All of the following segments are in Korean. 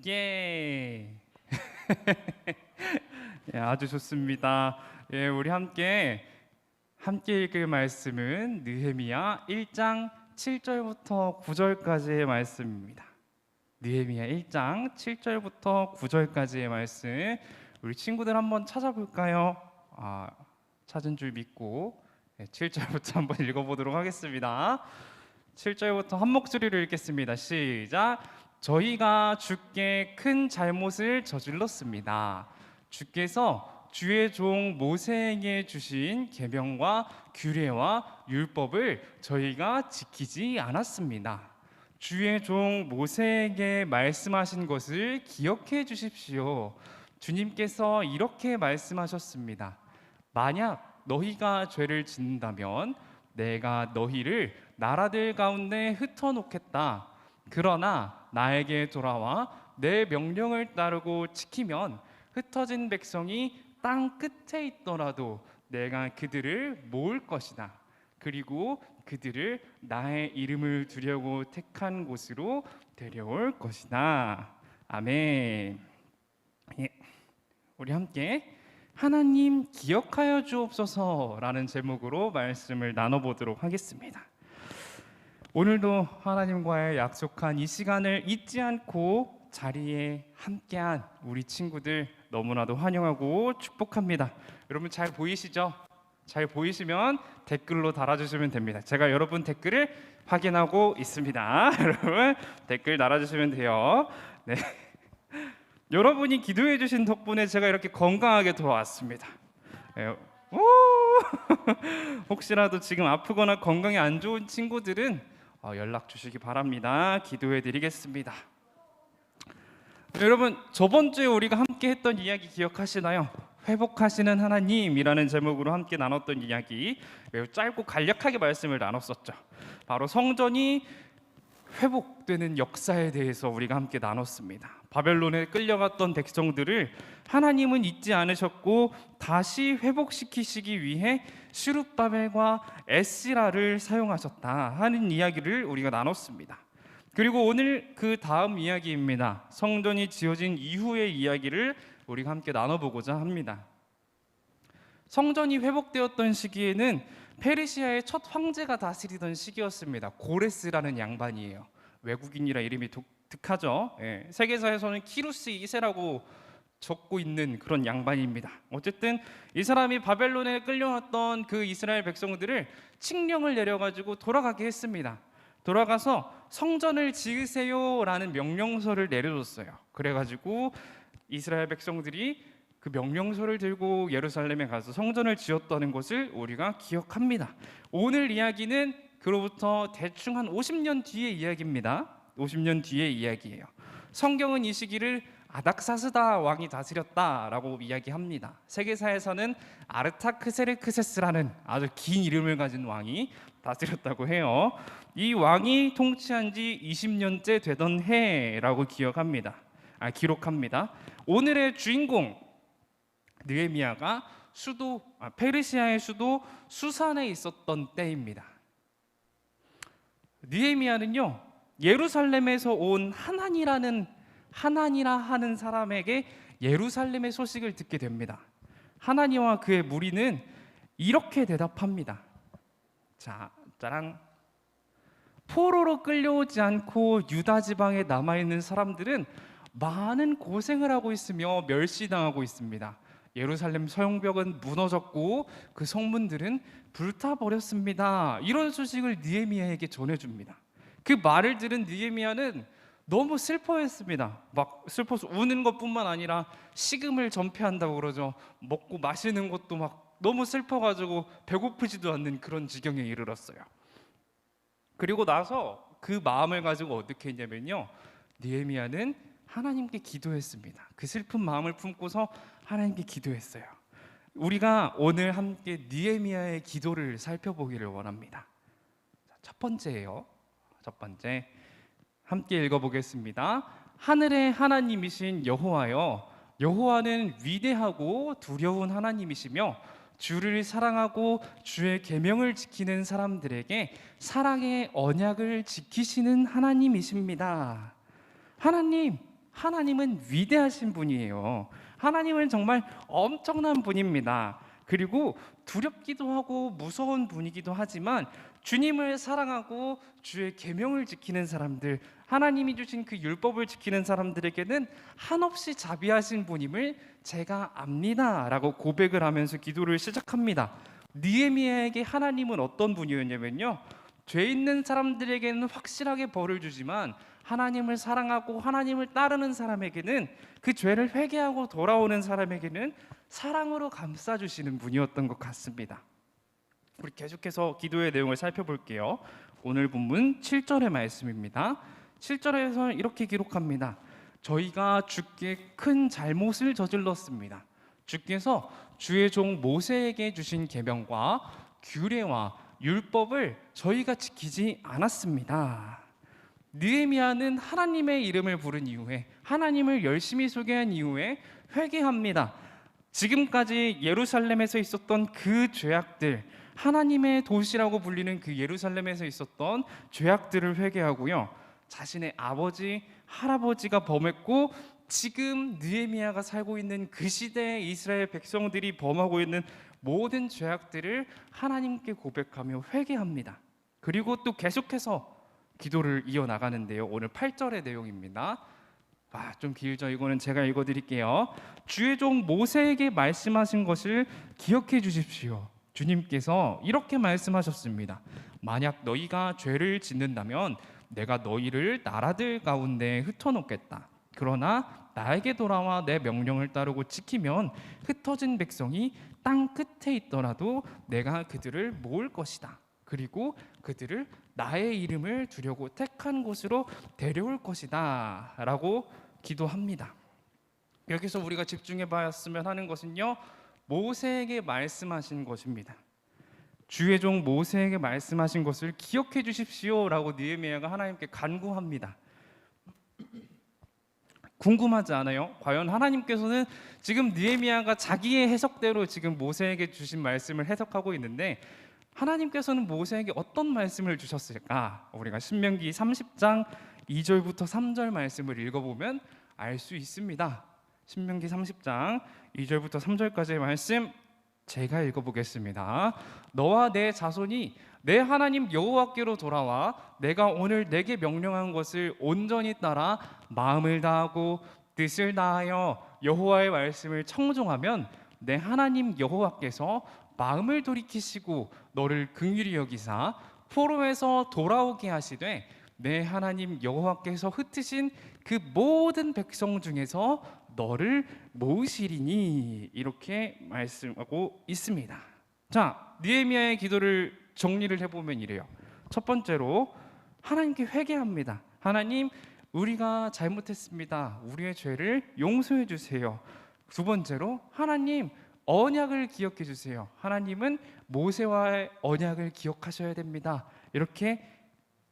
예. 예, 아주 좋습니다. 예, 우리 함께 읽을 말씀은 느헤미야 1장 7절부터 9절까지의 말씀입니다. 느헤미야 1장 7절부터 9절까지의 말씀. 우리 친구들 한번 찾아볼까요? 찾은 줄 믿고 7절부터 한번 읽어보도록 하겠습니다. 7절부터 한 목소리로 읽겠습니다. 시작. 저희가 주께 큰 잘못을 저질렀습니다. 주께서 주의 종 모세에게 주신 계명과 규례와 율법을 저희가 지키지 않았습니다. 주의 종 모세에게 말씀하신 것을 기억해 주십시오. 주님께서 이렇게 말씀하셨습니다. 만약 너희가 죄를 짓는다면 내가 너희를 나라들 가운데 흩어놓겠다. 그러나 나에게 돌아와 내 명령을 따르고 지키면 흩어진 백성이 땅 끝에 있더라도 내가 그들을 모을 것이다. 그리고 그들을 나의 이름을 두려고 택한 곳으로 데려올 것이다. 아멘. 예. 우리 함께 하나님 기억하여 주옵소서라는 제목으로 말씀을 나눠보도록 하겠습니다. 오늘도 하나님과의 약속한 이 시간을 잊지 않고 자리에 함께한 우리 친구들 너무나도 환영하고 축복합니다. 여러분 잘 보이시죠? 잘 보이시면 댓글로 달아주시면 됩니다. 제가 여러분 댓글을 확인하고 있습니다. 여러분 댓글 달아주시면 돼요. 네. 여러분이 기도해 주신 덕분에 제가 이렇게 건강하게 돌아왔습니다. 혹시라도 지금 아프거나 건강이 안 좋은 친구들은 연락 주시기 바랍니다. 기도해 드리겠습니다. 여러분 저번 주에 우리가 함께 했던 이야기 기억하시나요? 회복하시는 하나님이라는 제목으로 함께 나눴던 이야기, 매우 짧고 간략하게 말씀을 나눴었죠. 바로 성전이 회복되는 역사에 대해서 우리가 함께 나눴습니다. 바벨론에 끌려갔던 백성들을 하나님은 잊지 않으셨고 다시 회복시키시기 위해 슈룹바벨과 에스라를 사용하셨다 하는 이야기를 우리가 나눴습니다. 그리고 오늘 그 다음 이야기입니다. 성전이 지어진 이후의 이야기를 우리가 함께 나눠보고자 합니다. 성전이 회복되었던 시기에는 페르시아의 첫 황제가 다스리던 시기였습니다. 고레스라는 양반이에요. 외국인이라 이름이 독특하죠. 세계사에서는 키루스 2세라고 적고 있는 그런 양반입니다. 어쨌든 이 사람이 바벨론에 끌려왔던 그 이스라엘 백성들을 칙령을 내려가지고 돌아가게 했습니다. 돌아가서 성전을 지으세요라는 명령서를 내려줬어요. 그래가지고 이스라엘 백성들이 그 명령서를 들고 예루살렘에 가서 성전을 지었다는 것을 우리가 기억합니다. 오늘 이야기는 그로부터 대충 한 50년 뒤의 이야기입니다. 50년 뒤의 이야기예요. 성경은 이 시기를 아닥사스다 왕이 다스렸다라고 이야기합니다. 세계사에서는 아르타크세르크세스라는 아주 긴 이름을 가진 왕이 다스렸다고 해요. 이 왕이 통치한 지 20년째 되던 해라고 기록합니다. 오늘의 주인공 느헤미야가 페르시아의 수도 수산에 있었던 때입니다. 느헤미야는요, 예루살렘에서 온 하나니라 하는 사람에게 예루살렘의 소식을 듣게 됩니다. 하나니와 그의 무리는 이렇게 대답합니다. 자, 짜랑. 포로로 끌려오지 않고 유다 지방에 남아있는 사람들은 많은 고생을 하고 있으며 멸시당하고 있습니다. 예루살렘 성벽은 무너졌고 그 성문들은 불타버렸습니다. 이런 소식을 느헤미야에게 전해줍니다. 그 말을 들은 느헤미야는 너무 슬퍼했습니다. 막 슬퍼서 우는 것뿐만 아니라 식음을 전폐한다고 그러죠. 먹고 마시는 것도 막 너무 슬퍼가지고 배고프지도 않는 그런 지경에 이르렀어요. 그리고 나서 그 마음을 가지고 어떻게 했냐면요, 느헤미야는 하나님께 기도했습니다. 그 슬픈 마음을 품고서 하나님께 기도했어요. 우리가 오늘 함께 느헤미야의 기도를 살펴보기를 원합니다. 첫 번째예요. 첫 번째 함께 읽어보겠습니다. 하늘의 하나님이신 여호와여, 여호와는 위대하고 두려운 하나님이시며 주를 사랑하고 주의 계명을 지키는 사람들에게 사랑의 언약을 지키시는 하나님이십니다. 하나님, 하나님은 위대하신 분이에요. 하나님은 정말 엄청난 분입니다. 그리고 두렵기도 하고 무서운 분이기도 하지만 주님을 사랑하고 주의 계명을 지키는 사람들, 하나님이 주신 그 율법을 지키는 사람들에게는 한없이 자비하신 분임을 제가 압니다라고 고백을 하면서 기도를 시작합니다. 느헤미야에게 하나님은 어떤 분이었냐면요, 죄 있는 사람들에게는 확실하게 벌을 주지만 하나님을 사랑하고 하나님을 따르는 사람에게는, 그 죄를 회개하고 돌아오는 사람에게는 사랑으로 감싸주시는 분이었던 것 같습니다. 우리 계속해서 기도의 내용을 살펴볼게요. 오늘 본문 7절의 말씀입니다. 7절에서 이렇게 기록합니다. 저희가 주께 큰 잘못을 저질렀습니다. 주께서 주의 종 모세에게 주신 계명과 규례와 율법을 저희가 지키지 않았습니다. 느헤미야는 하나님의 이름을 부른 이후에, 하나님을 열심히 소개한 이후에 회개합니다. 지금까지 예루살렘에서 있었던 그 죄악들, 하나님의 도시라고 불리는 그 예루살렘에서 있었던 죄악들을 회개하고요, 자신의 아버지, 할아버지가 범했고 지금 느헤미야가 살고 있는 그 시대의 이스라엘 백성들이 범하고 있는 모든 죄악들을 하나님께 고백하며 회개합니다. 그리고 또 계속해서 기도를 이어나가는데요. 오늘 8절의 내용입니다. 좀 길죠. 이거는 제가 읽어드릴게요. 주의 종 모세에게 말씀하신 것을 기억해 주십시오. 주님께서 이렇게 말씀하셨습니다. 만약 너희가 죄를 짓는다면 내가 너희를 나라들 가운데 흩어놓겠다. 그러나 나에게 돌아와 내 명령을 따르고 지키면 흩어진 백성이 땅 끝에 있더라도 내가 그들을 모을 것이다. 그리고 그들을 나의 이름을 두려고 택한 곳으로 데려올 것이다 라고 기도합니다. 여기서 우리가 집중해 봤으면 하는 것은요, 모세에게 말씀하신 것입니다. 주의 종 모세에게 말씀하신 것을 기억해 주십시오 라고 느헤미야가 하나님께 간구합니다. 궁금하지 않아요? 과연 하나님께서는 지금 느헤미야가 자기의 해석대로 지금 모세에게 주신 말씀을 해석하고 있는데, 하나님께서는 모세에게 어떤 말씀을 주셨을까? 우리가 신명기 30장 2절부터 3절 말씀을 읽어보면 알 수 있습니다. 신명기 30장 2절부터 3절까지의 말씀 제가 읽어보겠습니다. 너와 내 자손이 내 하나님 여호와께로 돌아와 내가 오늘 내게 명령한 것을 온전히 따라 마음을 다하고 뜻을 다하여 여호와의 말씀을 청종하면 내 하나님 여호와께서 마음을 돌이키시고 너를 긍휼히 여기사 포로에서 돌아오게 하시되 내 하나님 여호와께서 흩으신 그 모든 백성 중에서 너를 모으시리니, 이렇게 말씀하고 있습니다. 자, 느헤미야의 기도를 정리를 해보면 이래요. 첫 번째로 하나님께 회개합니다. 하나님, 우리가 잘못했습니다. 우리의 죄를 용서해 주세요. 두 번째로 하나님, 언약을 기억해 주세요. 하나님은 모세와의 언약을 기억하셔야 됩니다. 이렇게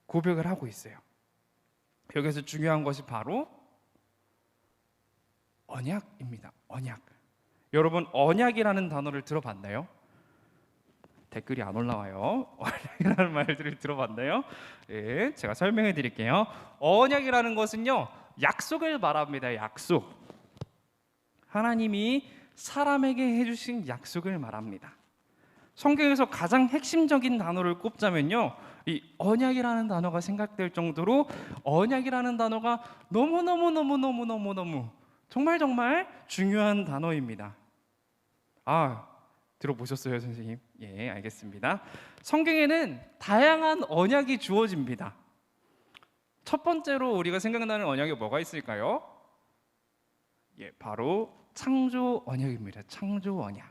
고백을 하고 있어요. 여기서 중요한 것이 바로 언약입니다. 언약. 여러분, 언약이라는 단어를 들어봤나요? 댓글이 안 올라와요. 언약이라는 말들을 들어봤나요? 예, 제가 설명해 드릴게요. 언약이라는 것은요, 약속을 말합니다. 약속. 하나님이 사람에게 해주신 약속을 말합니다. 성경에서 가장 핵심적인 단어를 꼽자면요, 이 언약이라는 단어가 생각될 정도로 언약이라는 단어가 너무 정말 중요한 단어입니다. 들어보셨어요, 선생님? 예, 알겠습니다. 성경에는 다양한 언약이 주어집니다. 첫 번째로 우리가 생각나는 언약이 뭐가 있을까요? 예, 바로 창조 언약입니다. 창조 언약.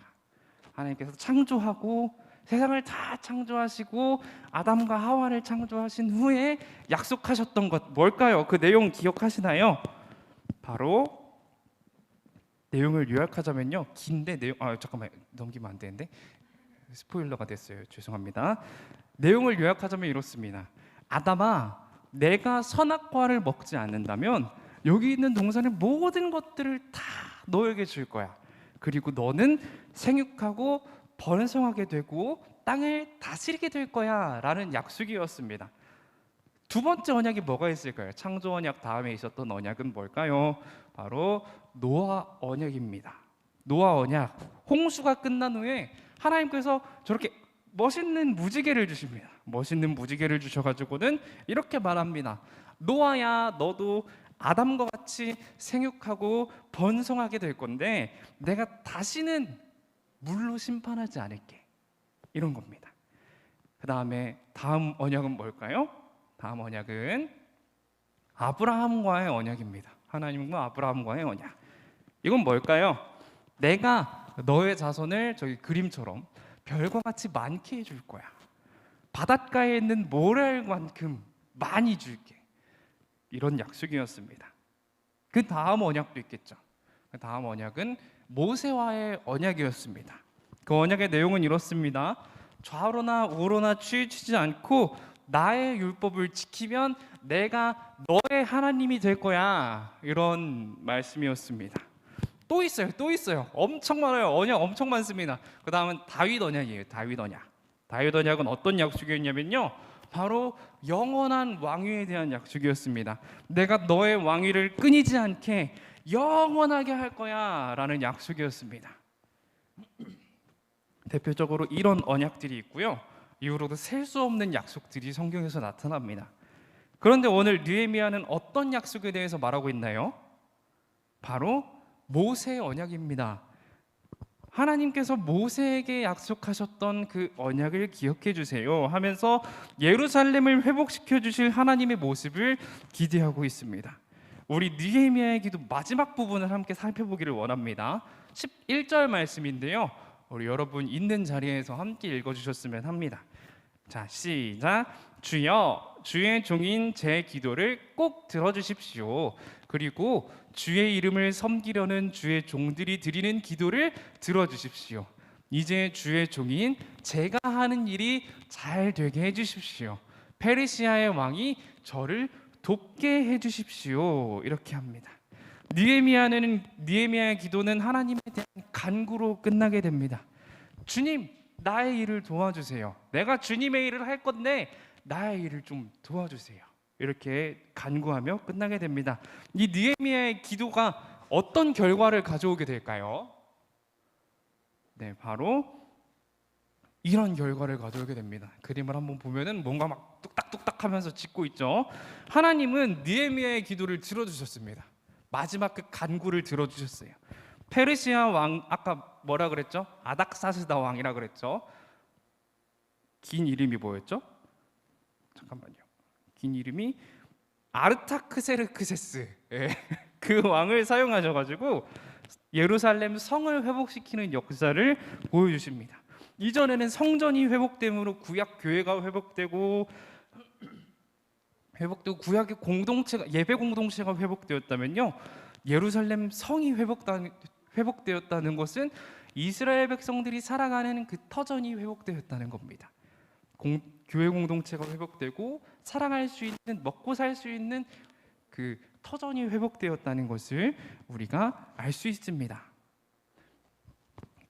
하나님께서 창조하고 세상을 다 창조하시고 아담과 하와를 창조하신 후에 약속하셨던 것 뭘까요? 그 내용 기억하시나요? 바로 내용을 요약하자면요, 긴데 내용 잠깐만 넘기면 안 되는데 스포일러가 됐어요. 죄송합니다. 내용을 요약하자면 이렇습니다. 아담아, 내가 선악과를 먹지 않는다면 여기 있는 동산의 모든 것들을 다 너에게 줄 거야. 그리고 너는 생육하고 번성하게 되고 땅을 다스리게 될 거야 라는 약속이었습니다. 두 번째 언약이 뭐가 있을까요? 창조 언약 다음에 있었던 언약은 뭘까요? 바로 노아 언약입니다. 노아 언약. 홍수가 끝난 후에 하나님께서 저렇게 멋있는 무지개를 주십니다. 멋있는 무지개를 주셔가지고는 이렇게 말합니다. 노아야, 너도 아담과 같이 생육하고 번성하게 될 건데 내가 다시는 물로 심판하지 않을게. 이런 겁니다. 그 다음에 다음 언약은 뭘까요? 다음 언약은 아브라함과의 언약입니다. 하나님과 아브라함과의 언약. 이건 뭘까요? 내가 너의 자손을 저기 그림처럼 별과 같이 많게 해줄 거야. 바닷가에 있는 모래만큼 많이 줄게. 이런 약속이었습니다. 그 다음 언약도 있겠죠. 그 다음 언약은 모세와의 언약이었습니다. 그 언약의 내용은 이렇습니다. 좌로나 우로나 치우치지 않고 나의 율법을 지키면 내가 너의 하나님이 될 거야. 이런 말씀이었습니다. 또 있어요. 또 있어요. 엄청 많아요. 언약 엄청 많습니다. 그 다음은 다윗 언약이에요. 다윗 언약. 다윗 언약은 어떤 약속이었냐면요, 바로 영원한 왕위에 대한 약속이었습니다. 내가 너의 왕위를 끊이지 않게 영원하게 할 거야 라는 약속이었습니다. 대표적으로 이런 언약들이 있고요, 이후로도 셀 수 없는 약속들이 성경에서 나타납니다. 그런데 오늘 느헤미야는 어떤 약속에 대해서 말하고 있나요? 바로 모세의 언약입니다. 하나님께서 모세에게 약속하셨던 그 언약을 기억해 주세요 하면서 예루살렘을 회복시켜 주실 하나님의 모습을 기대하고 있습니다. 우리 느헤미야의 기도 마지막 부분을 함께 살펴보기를 원합니다. 11절 말씀인데요, 우리 여러분 있는 자리에서 함께 읽어주셨으면 합니다. 자, 시작. 주여, 주의 종인 제 기도를 꼭 들어주십시오. 그리고 주의 이름을 섬기려는 주의 종들이 드리는 기도를 들어주십시오. 이제 주의 종인 제가 하는 일이 잘 되게 해주십시오. 페르시아의 왕이 저를 돕게 해주십시오. 이렇게 합니다. 느헤미야의 기도는 하나님에 대한 간구로 끝나게 됩니다. 주님, 나의 일을 도와주세요. 내가 주님의 일을 할 건데 나의 일을 좀 도와주세요. 이렇게 간구하며 끝나게 됩니다. 이 느헤미야의 기도가 어떤 결과를 가져오게 될까요? 네, 바로 이런 결과를 가져오게 됩니다. 그림을 한번 보면은 뭔가 막 뚝딱뚝딱 하면서 짓고 있죠. 하나님은 느헤미야의 기도를 들어주셨습니다. 마지막 그 간구를 들어주셨어요. 페르시아 왕, 아까 뭐라 그랬죠? 아닥사스다 왕이라 그랬죠. 긴 이름이 뭐였죠? 잠깐만요. 긴 이름이 아르타크세르크세스. 예. 그 왕을 사용하셔가지고 예루살렘 성을 회복시키는 역사를 보여주십니다. 이전에는 성전이 회복됨으로 구약 교회가 회복되고 구약의 공동체가, 예배 공동체가 회복되었다면요, 예루살렘 성이 회복되었다는 것은 이스라엘 백성들이 살아가는 그 터전이 회복되었다는 겁니다. 교회 공동체가 회복되고 살아갈 수 있는, 먹고 살 수 있는 그 터전이 회복되었다는 것을 우리가 알 수 있습니다.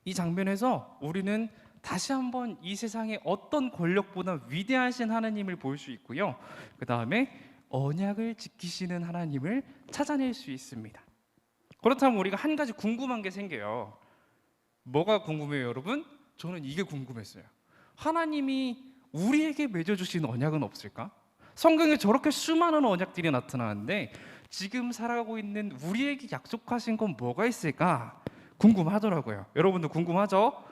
이 장면에서 우리는 다시 한번 이 세상의 어떤 권력보다 위대하신 하나님을 볼 수 있고요, 그 다음에 언약을 지키시는 하나님을 찾아낼 수 있습니다. 그렇다면 우리가 한 가지 궁금한 게 생겨요. 뭐가 궁금해요, 여러분? 저는 이게 궁금했어요. 하나님이 우리에게 맺어주신 언약은 없을까? 성경에 저렇게 수많은 언약들이 나타나는데 지금 살아가고 있는 우리에게 약속하신 건 뭐가 있을까? 궁금하더라고요. 여러분도 궁금하죠?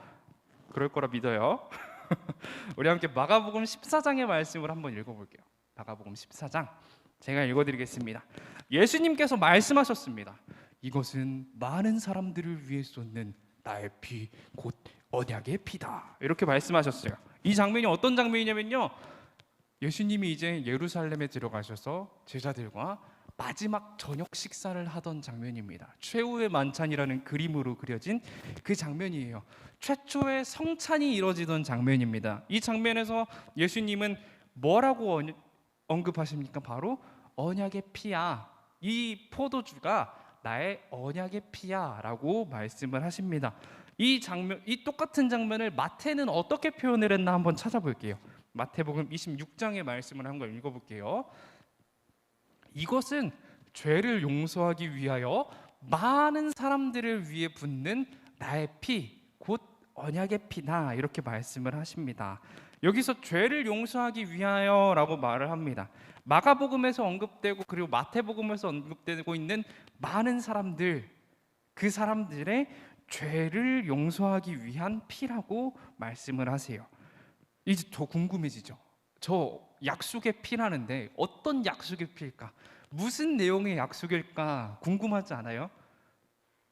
그럴 거라 믿어요. 우리 함께 마가복음 14장의 말씀을 한번 읽어볼게요. 마가복음 14장 제가 읽어드리겠습니다. 예수님께서 말씀하셨습니다. 이것은 많은 사람들을 위해 쏟는 나의 피, 곧 언약의 피다. 이렇게 말씀하셨어요. 이 장면이 어떤 장면이냐면요, 예수님이 이제 예루살렘에 들어가셔서 제자들과 마지막 저녁 식사를 하던 장면입니다. 최후의 만찬이라는 그림으로 그려진 그 장면이에요. 최초의 성찬이 이루어지던 장면입니다. 이 장면에서 예수님은 뭐라고 언급하십니까? 바로 언약의 피야. 이 포도주가 나의 언약의 피야 라고 말씀을 하십니다. 이 똑같은 장면을 마태는 어떻게 표현을 했나 한번 찾아볼게요. 마태복음 26장의 말씀을 한번 읽어볼게요. 이것은 죄를 용서하기 위하여 많은 사람들을 위해 붓는 나의 피, 곧 언약의 피다, 이렇게 말씀을 하십니다. 여기서 죄를 용서하기 위하여라고 말을 합니다. 마가복음에서 언급되고 그리고 마태복음에서 언급되고 있는 많은 사람들, 그 사람들의 죄를 용서하기 위한 피라고 말씀을 하세요. 이제 더 궁금해지죠. 저 약속의 피라는데 어떤 약속의 피일까? 무슨 내용의 약속일까? 궁금하지 않아요?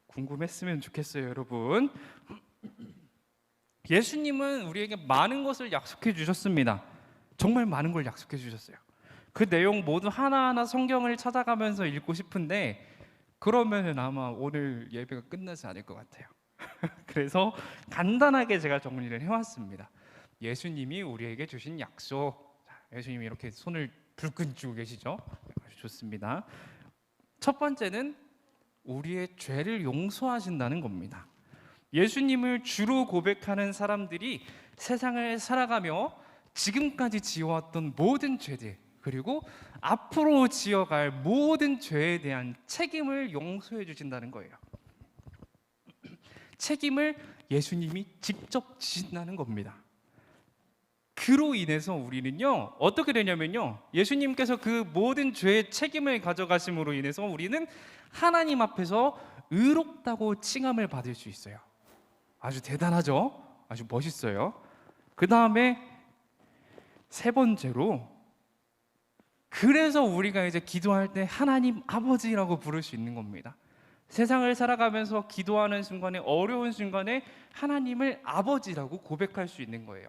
궁금했으면 좋겠어요, 여러분. 예수님은 우리에게 많은 것을 약속해 주셨습니다. 정말 많은 걸 약속해 주셨어요. 그 내용 모두 하나하나 성경을 찾아가면서 읽고 싶은데 그러면은 아마 오늘 예배가 끝나지 않을 것 같아요. 그래서 간단하게 제가 정리를 해왔습니다. 예수님이 우리에게 주신 약속. 예수님이 이렇게 손을 불끈 쥐고 계시죠? 아주 좋습니다. 첫 번째는 우리의 죄를 용서하신다는 겁니다. 예수님을 주로 고백하는 사람들이 세상을 살아가며 지금까지 지어왔던 모든 죄들, 그리고 앞으로 지어갈 모든 죄에 대한 책임을 용서해 주신다는 거예요. 책임을 예수님이 직접 지신다는 겁니다. 그로 인해서 우리는요, 어떻게 되냐면요, 예수님께서 그 모든 죄의 책임을 가져가심으로 인해서 우리는 하나님 앞에서 의롭다고 칭함을 받을 수 있어요. 아주 대단하죠? 아주 멋있어요. 그 다음에 세 번째로, 그래서 우리가 이제 기도할 때 하나님 아버지라고 부를 수 있는 겁니다. 세상을 살아가면서 기도하는 순간에, 어려운 순간에 하나님을 아버지라고 고백할 수 있는 거예요.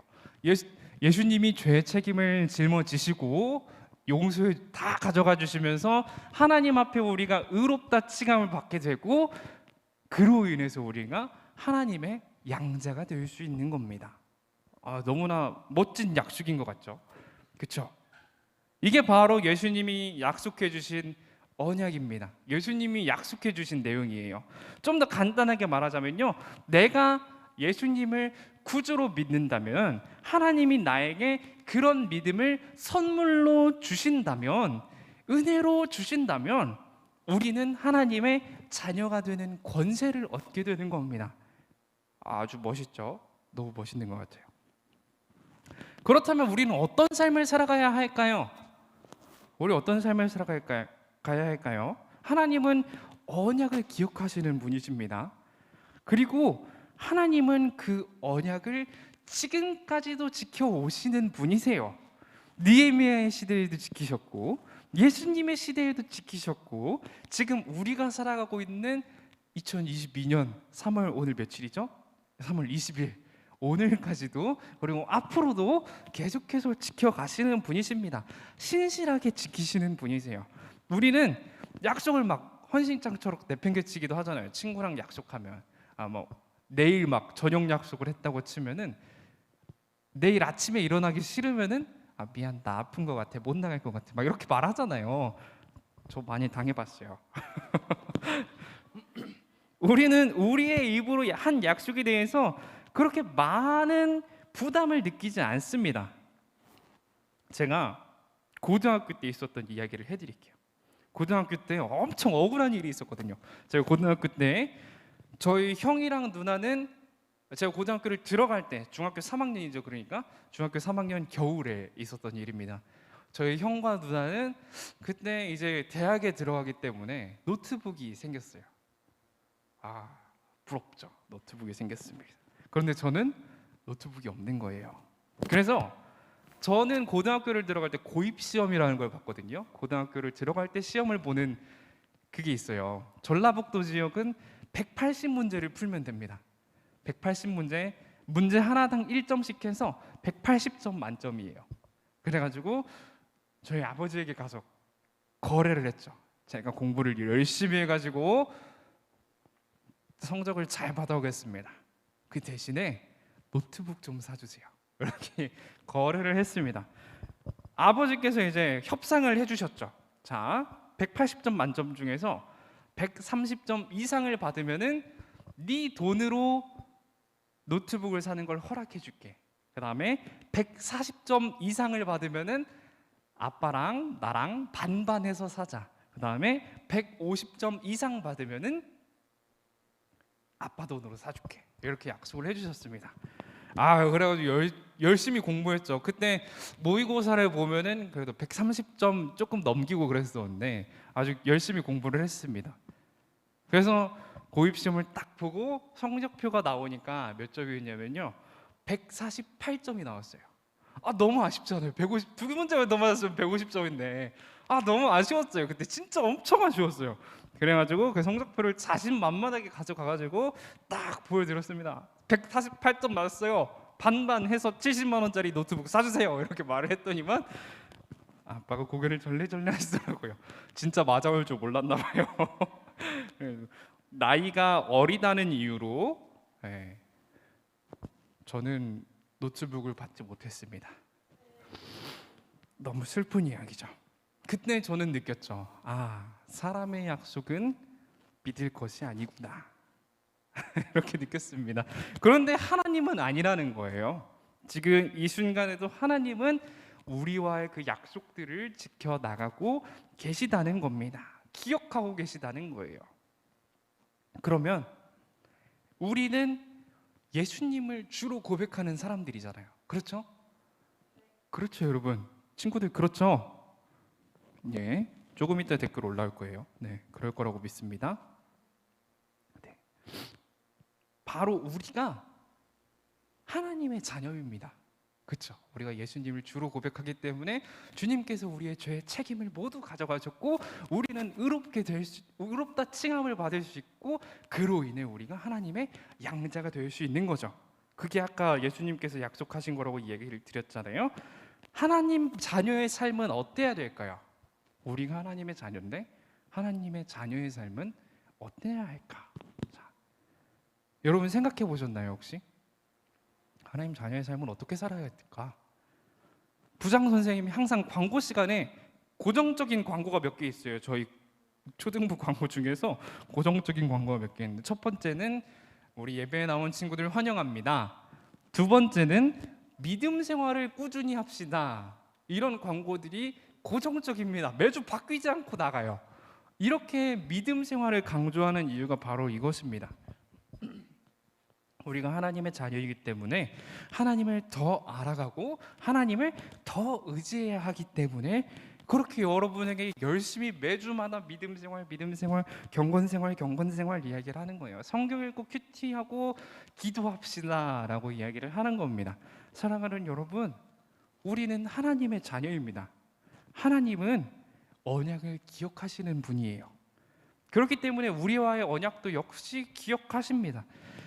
예수님이 죄의 책임을 짊어지시고 용서를 다 가져가 주시면서 하나님 앞에 우리가 의롭다 칭함을 받게 되고, 그로 인해서 우리가 하나님의 양자가 될 수 있는 겁니다. 너무나 멋진 약속인 것 같죠? 그렇죠? 이게 바로 예수님이 약속해 주신 언약입니다. 예수님이 약속해 주신 내용이에요. 좀 더 간단하게 말하자면요, 내가 예수님을 구주로 믿는다면, 하나님이 나에게 그런 믿음을 선물로 주신다면, 은혜로 주신다면, 우리는 하나님의 자녀가 되는 권세를 얻게 되는 겁니다. 아주 멋있죠? 너무 멋있는 것 같아요. 그렇다면 우리는 어떤 삶을 살아가야 할까요? 우리 어떤 삶을 살아가야 할까요? 하나님은 언약을 기억하시는 분이십니다. 그리고 하나님은 그 언약을 지금까지도 지켜오시는 분이세요. 느헤미야의 시대에도 지키셨고, 예수님의 시대에도 지키셨고, 지금 우리가 살아가고 있는 2022년 3월, 오늘 며칠이죠? 3월 20일 오늘까지도, 그리고 앞으로도 계속해서 지켜가시는 분이십니다. 신실하게 지키시는 분이세요. 우리는 약속을 막 헌신장처럼 내팽개치기도 하잖아요. 친구랑 약속하면 내일 막 저녁 약속을 했다고 치면은 내일 아침에 일어나기 싫으면은 미안, 나 아픈 것 같아, 못 나갈 것 같아, 막 이렇게 말하잖아요. 저 많이 당해봤어요. 우리는 우리의 입으로 한 약속에 대해서 그렇게 많은 부담을 느끼지 않습니다. 제가 고등학교 때 있었던 이야기를 해드릴게요. 고등학교 때 엄청 억울한 일이 있었거든요. 제가 고등학교 때 저희 형이랑 누나는, 제가 고등학교를 들어갈 때 중학교 3학년이죠. 그러니까 중학교 3학년 겨울에 있었던 일입니다. 저희 형과 누나는 그때 이제 대학에 들어가기 때문에 노트북이 생겼어요. 부럽죠. 노트북이 생겼습니다. 그런데 저는 노트북이 없는 거예요. 그래서 저는 고등학교를 들어갈 때 고입시험이라는 걸 봤거든요. 고등학교를 들어갈 때 시험을 보는 그게 있어요. 전라북도 지역은 180문제를 풀면 됩니다. 180문제, 문제 하나당 1점씩 해서 180점 만점이에요. 그래가지고 저희 아버지에게 가서 거래를 했죠. 제가 공부를 열심히 해가지고 성적을 잘 받아오겠습니다. 그 대신에 노트북 좀 사주세요. 이렇게 거래를 했습니다. 아버지께서 이제 협상을 해주셨죠. 자, 180점 만점 중에서 130점 이상을 받으면은 네 돈으로 노트북을 사는 걸 허락해줄게. 그 다음에 140점 이상을 받으면은 아빠랑 나랑 반반해서 사자. 그 다음에 150점 이상 받으면은 아빠 돈으로 사줄게. 이렇게 약속을 해주셨습니다. 그래가지고 열심히 공부했죠. 그때 모의고사를 보면은 그래도 130점 조금 넘기고 그랬었는데 아주 열심히 공부를 했습니다. 그래서 고입시험을 딱 보고 성적표가 나오니까 몇 점이었냐면요, 148점이 나왔어요. 너무 아쉽잖아요. 150, 두 문제만 더 맞았으면 150점인데 너무 아쉬웠어요. 그때 진짜 엄청 아쉬웠어요. 그래가지고 그 성적표를 자신만만하게 가져가가지고 딱 보여드렸습니다. 148점 맞았어요. 반반 해서 70만 원짜리 노트북 사주세요. 이렇게 말을 했더니만 아빠가 고개를 절레절레 하시더라고요. 진짜 맞아올 줄 몰랐나 봐요. 나이가 어리다는 이유로 저는 노트북을 받지 못했습니다. 너무 슬픈 이야기죠. 그때 저는 느꼈죠. 사람의 약속은 믿을 것이 아니구나. 이렇게 느꼈습니다. 그런데 하나님은 아니라는 거예요. 지금 이 순간에도 하나님은 우리와의 그 약속들을 지켜 나가고 계시다는 겁니다. 기억하고 계시다는 거예요. 그러면 우리는 예수님을 주로 고백하는 사람들이잖아요. 그렇죠? 그렇죠, 여러분. 친구들 그렇죠? 예. 조금 이따 댓글 올라올 거예요. 네, 그럴 거라고 믿습니다. 네. 바로 우리가 하나님의 자녀입니다. 그렇죠? 우리가 예수님을 주로 고백하기 때문에 주님께서 우리의 죄의 책임을 모두 가져가셨고 우리는 의롭다 칭함을 받을 수 있고 그로 인해 우리가 하나님의 양자가 될 수 있는 거죠. 그게 아까 예수님께서 약속하신 거라고 얘기를 드렸잖아요. 하나님 자녀의 삶은 어때야 될까요? 우리가 하나님의 자녀인데 하나님의 자녀의 삶은 어때야 할까? 자, 여러분 생각해 보셨나요 혹시? 하나님 자녀의 삶은 어떻게 살아야 될까? 부장 선생님이 항상 광고 시간에 고정적인 광고가 몇 개 있어요. 저희 초등부 광고 중에서 고정적인 광고가 몇 개 있는데 첫 번째는 우리 예배에 나온 친구들 환영합니다. 두 번째는 믿음 생활을 꾸준히 합시다. 이런 광고들이 고정적입니다. 매주 바뀌지 않고 나가요. 이렇게 믿음 생활을 강조하는 이유가 바로 이것입니다. 우리가 하나님의 자녀이기 때문에 하나님을 더 알아가고 하나님을 더 의지해야 하기 때문에 그렇게 여러분에게 열심히 매주마다 믿음 생활, 경건 생활 이야기를 하는 거예요. 성경 읽고 큐티하고 기도합시다라고 이야기를 하는 겁니다. 사랑하는 여러분, 우리는 하나님의 자녀입니다. 하나님은 언약을 기억하시는 분이에요. 그렇기 때문에 우리와의 언약도 역시 기억하십니다.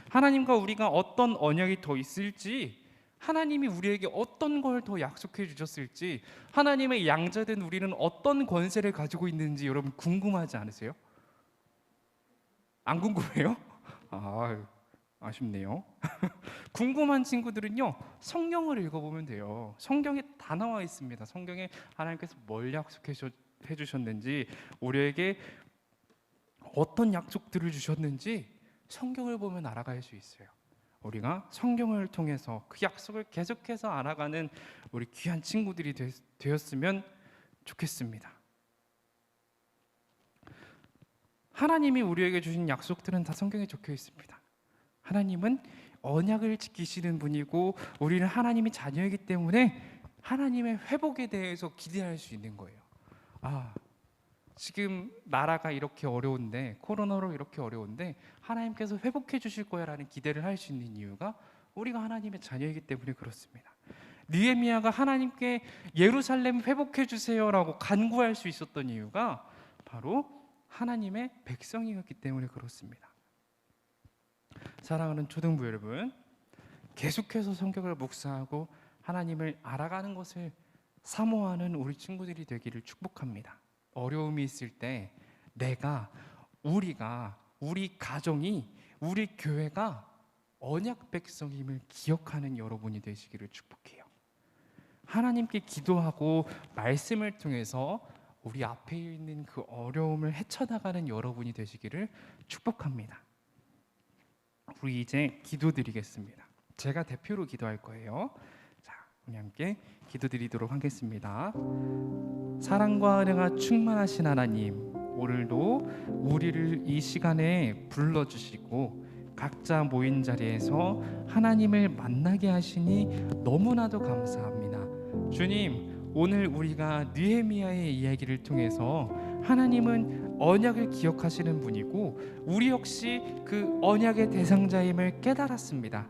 하나님과 우리가 어떤 언약이 더 있을지, 하나님이 우리에게 어떤 걸 더 약속해 주셨을지, 하나님의 양자된 우리는 어떤 권세를 가지고 있는지 여러분 궁금하지 않으세요? 안 궁금해요? 아쉽네요. 궁금한 친구들은요, 성경을 읽어보면 돼요. 성경에 다 나와 있습니다. 성경에 하나님께서 뭘 약속해 주셨는지, 우리에게 어떤 약속들을 주셨는지 성경을 보면 알아갈 수 있어요. 우리가 성경을 통해서 그 약속을 계속해서 알아가는 우리 귀한 친구들이 되었으면 좋겠습니다. 하나님이 우리에게 주신 약속들은 다 성경에 적혀 있습니다. 하나님은 언약을 지키시는 분이고 우리는 하나님이 자녀이기 때문에 하나님의 회복에 대해서 기대할 수 있는 거예요. 지금 나라가 이렇게 어려운데, 코로나로 이렇게 어려운데 하나님께서 회복해 주실 거야라는 기대를 할 수 있는 이유가 우리가 하나님의 자녀이기 때문에 그렇습니다. 느헤미야가 하나님께 예루살렘 회복해 주세요라고 간구할 수 있었던 이유가 바로 하나님의 백성이었기 때문에 그렇습니다. 사랑하는 초등부 여러분, 계속해서 성경을 묵상하고 하나님을 알아가는 것을 사모하는 우리 친구들이 되기를 축복합니다. 어려움이 있을 때 우리가, 우리 가정이, 우리 교회가 언약 백성임을 기억하는 여러분이 되시기를 축복해요. 하나님께 기도하고 말씀을 통해서 우리 앞에 있는 그 어려움을 헤쳐나가는 여러분이 되시기를 축복합니다. 우리 이제 기도드리겠습니다. 제가 대표로 기도할 거예요. 우리 함께 기도드리도록 하겠습니다. 사랑과 은혜가 충만하신 하나님, 오늘도 우리를 이 시간에 불러주시고 각자 모인 자리에서 하나님을 만나게 하시니 너무나도 감사합니다. 주님, 오늘 우리가 느헤미야의 이야기를 통해서 하나님은 언약을 기억하시는 분이고 우리 역시 그 언약의 대상자임을 깨달았습니다.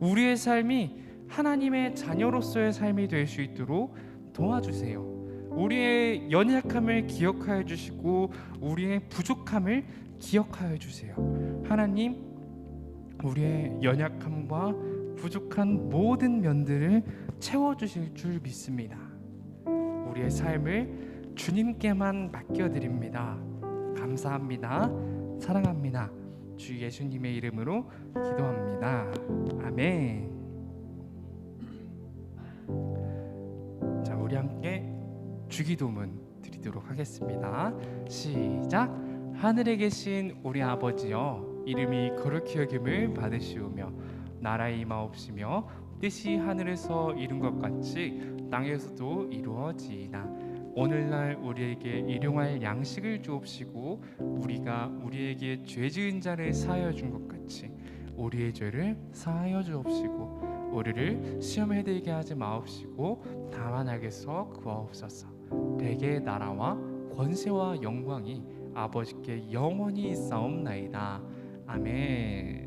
우리의 삶이 하나님의 자녀로서의 삶이 될 수 있도록 도와주세요. 우리의 연약함을 기억하여 주시고 우리의 부족함을 기억하여 주세요. 하나님, 우리의 연약함과 부족한 모든 면들을 채워주실 줄 믿습니다. 우리의 삶을 주님께만 맡겨드립니다. 감사합니다. 사랑합니다. 주 예수님의 이름으로 기도합니다. 아멘. 자, 우리 함께 주기도문 드리도록 하겠습니다. 시작. 하늘에 계신 우리 아버지여, 이름이 거룩히 여김을 받으시오며 나라의 임하옵시며 뜻이 하늘에서 이룬 것 같이 땅에서도 이루어지이다. 오늘날 우리에게 일용할 양식을 주옵시고 우리가 우리에게 죄 지은 자를 사하여 준 것 같이 우리의 죄를 사하여 주옵시고 우리를 시험에 들게 하지 마옵시고 다만 악에서 구하옵소서. 대개의 나라와 권세와 영광이 아버지께 영원히 있사옵나이다. 아멘.